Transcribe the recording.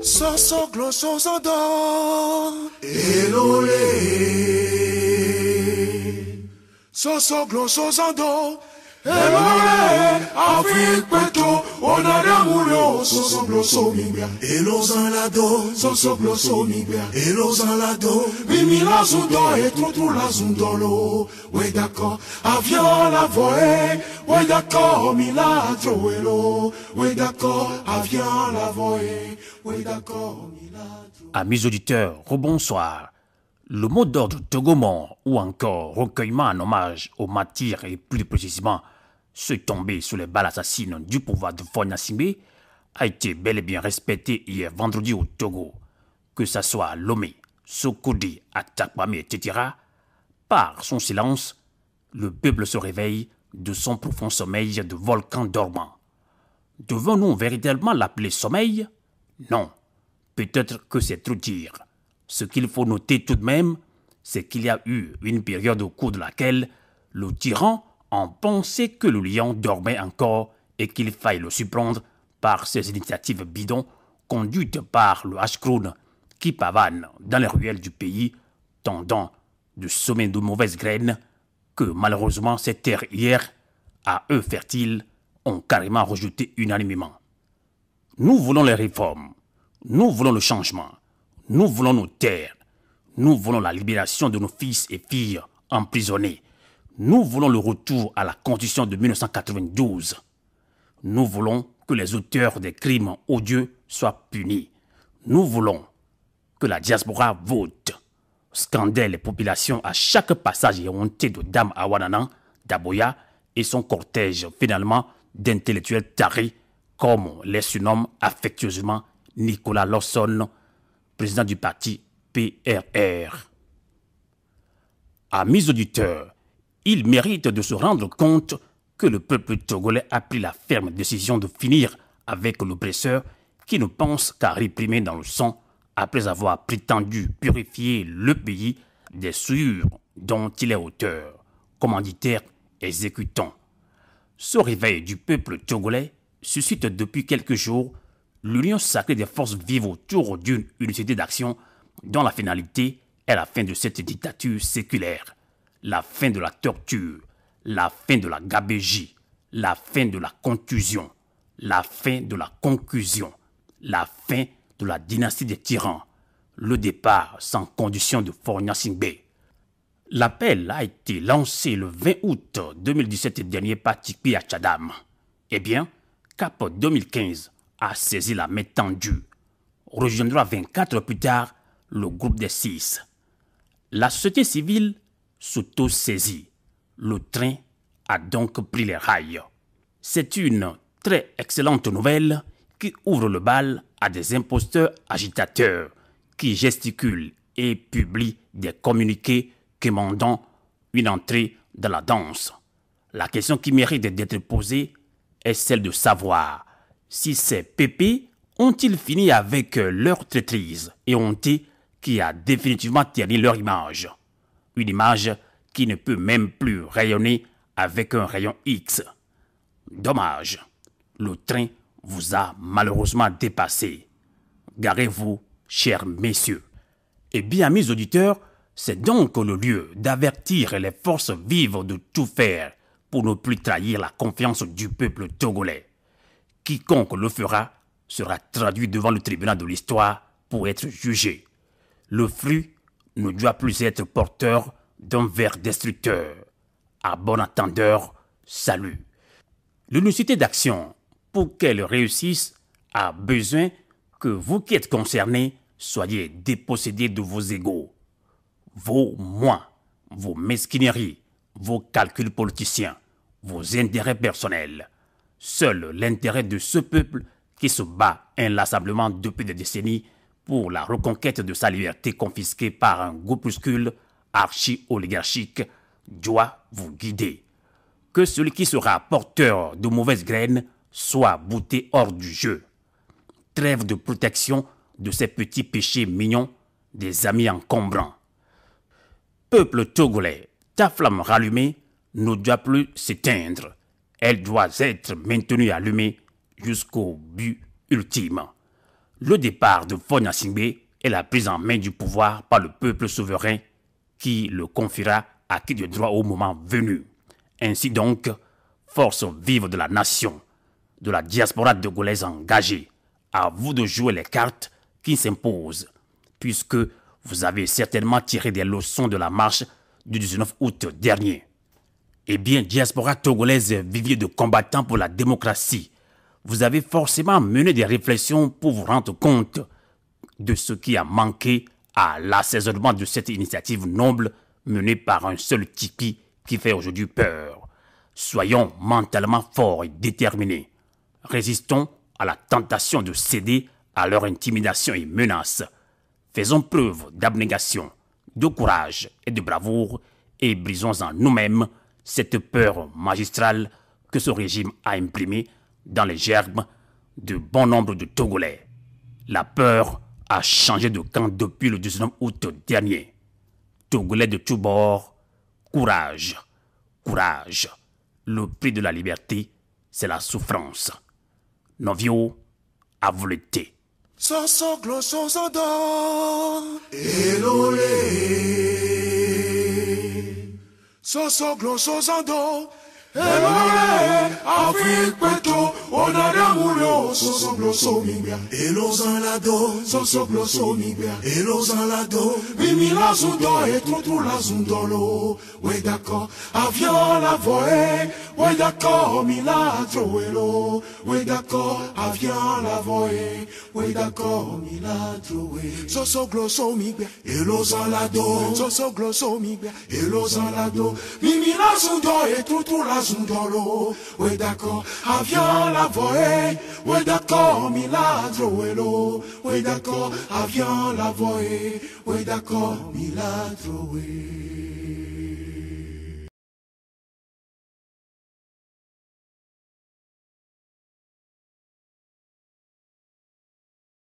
Soso gloso zodo Elole Soso gloso zodo Elole Afrique peto Onada mulo Soso gloso mibia Elos en la do Soso gloso mibia Elos en la do Mimi la zundo et tout la zundolo. Ouais d'accord, avion la voie. Ouais d'accord, Mila Joelo. Ouais d'accord, avion la voie. Ouais d'accord, Mila Joelo. Amis auditeurs, rebonsoir. Le mot d'ordre Togomon ou encore recueillement en hommage aux martyrs et plus précisément ceux tombés sous les balles assassines du pouvoir de Faure Gnassingbé a été bel et bien respecté hier vendredi au Togo. Que ça soit à Lomé, Sokodi, Atakpamé, etc. Par son silence, le peuple se réveille de son profond sommeil de volcan dormant. Devons-nous véritablement l'appeler sommeil? Non. Peut-être que c'est trop dire. Ce qu'il faut noter tout de même, c'est qu'il y a eu une période au cours de laquelle le tyran en pensait que le lion dormait encore et qu'il faille le surprendre par ses initiatives bidons conduites par le H-Crown qui pavane dans les ruelles du pays, tendant de semer de mauvaises graines que malheureusement ces terres hier, à eux fertiles, ont carrément rejeté unanimement. Nous voulons les réformes, nous voulons le changement, nous voulons nos terres, nous voulons la libération de nos fils et filles emprisonnés, nous voulons le retour à la Constitution de 1992. Nous voulons que les auteurs des crimes odieux soient punis. Nous voulons que la diaspora vote, scander les populations à chaque passage éhonté de Dame Awananan, d'Aboya et son cortège finalement d'intellectuels tarés comme les surnomme affectueusement Nicolas Lawson, président du parti PRR. Amis auditeurs, il mérite de se rendre compte que le peuple togolais a pris la ferme décision de finir avec l'oppresseur qui ne pense qu'à réprimer dans le sang après avoir prétendu purifier le pays des souillures dont il est auteur, commanditaire, exécutant. Ce réveil du peuple togolais suscite depuis quelques jours l'union sacrée des forces vives autour d'une unité d'action dont la finalité est la fin de cette dictature séculaire, la fin de la torture, la fin de la gabégie, la fin de la contusion, la fin de la conclusion, la fin de la dynastie des tyrans, le départ sans condition de Faure Gnassingbé. L'appel a été lancé le 20 août 2017 dernier par Tikpi Achadam. Eh bien, Cap 2015 a saisi la main tendue. Rejoindra 24 heures plus tard le groupe des 6. La société civile s'auto-saisit. Le train a donc pris les rails. C'est une très excellente nouvelle qui ouvre le bal à des imposteurs agitateurs qui gesticulent et publient des communiqués commandant une entrée dans la danse. La question qui mérite d'être posée est celle de savoir si ces pépés ont-ils fini avec leur traîtrise et honte qui a définitivement terni leur image. Une image qui ne peut même plus rayonner avec un rayon X. Dommage, le train vous a malheureusement dépassé. Garez-vous, chers messieurs. Eh bien, mes auditeurs, c'est donc le lieu d'avertir les forces vives de tout faire pour ne plus trahir la confiance du peuple togolais. Quiconque le fera sera traduit devant le tribunal de l'histoire pour être jugé. Le fruit ne doit plus être porteur d'un ver destructeur. À bon entendeur, salut. L'unité d'action, pour qu'elle réussisse, a besoin que vous qui êtes concernés soyez dépossédés de vos égos, vos moi, vos mesquineries, vos calculs politiciens, vos intérêts personnels. Seul l'intérêt de ce peuple qui se bat inlassablement depuis des décennies pour la reconquête de sa liberté confisquée par un groupuscule archi-oligarchique doit vous guider. Que celui qui sera porteur de mauvaises graines soit bouté hors du jeu. Trêve de protection de ces petits péchés mignons des amis encombrants. Peuple togolais, ta flamme rallumée ne doit plus s'éteindre. Elle doit être maintenue allumée jusqu'au but ultime. Le départ de Faure Gnassingbé est la prise en main du pouvoir par le peuple souverain qui le confiera à qui de droit au moment venu. Ainsi donc, force vive de la nation, de la diaspora togolaise engagée, à vous de jouer les cartes qui s'imposent, puisque vous avez certainement tiré des leçons de la marche du 19 août dernier. Eh bien, diaspora togolaise, vivier de combattants pour la démocratie, vous avez forcément mené des réflexions pour vous rendre compte de ce qui a manqué à l'assaisonnement de cette initiative noble menée par un seul tipi qui fait aujourd'hui peur. Soyons mentalement forts et déterminés. Résistons à la tentation de céder à leur intimidation et menaces. Faisons preuve d'abnégation, de courage et de bravoure et brisons en nous-mêmes cette peur magistrale que ce régime a imprimée dans les germes de bon nombre de Togolais. La peur a changé de camp depuis le 19 août dernier. Togolais de tous bords, courage, courage. Le prix de la liberté, c'est la souffrance. Novio, à vous l'été. Sosoglo sosado. Elolé. Sosoglo sosado. Elolé. Afrique peto. Onada mulo. Sosoglo somibia. Elos en la dos. Sosoglo somibia. Elos en la dos. Mimi la zundo et tout la zundolo. Ouais d'accord. Avion la voie. Ouais d'accord. Mila troelo. Ouais d'accord. Avion la voie. Ouais d'accord. Mila troelo. Sosoglo somibia. Elos en la dos. Sosoglo somibia. Elos en la dos. Mimi la zundo et tout la zundolo. Ouais d'accord. Avion la voie. Ouais d'accord. Mila troelo. Ouais d'accord. Avion la voie. Ouais d'accord. Mila troelo.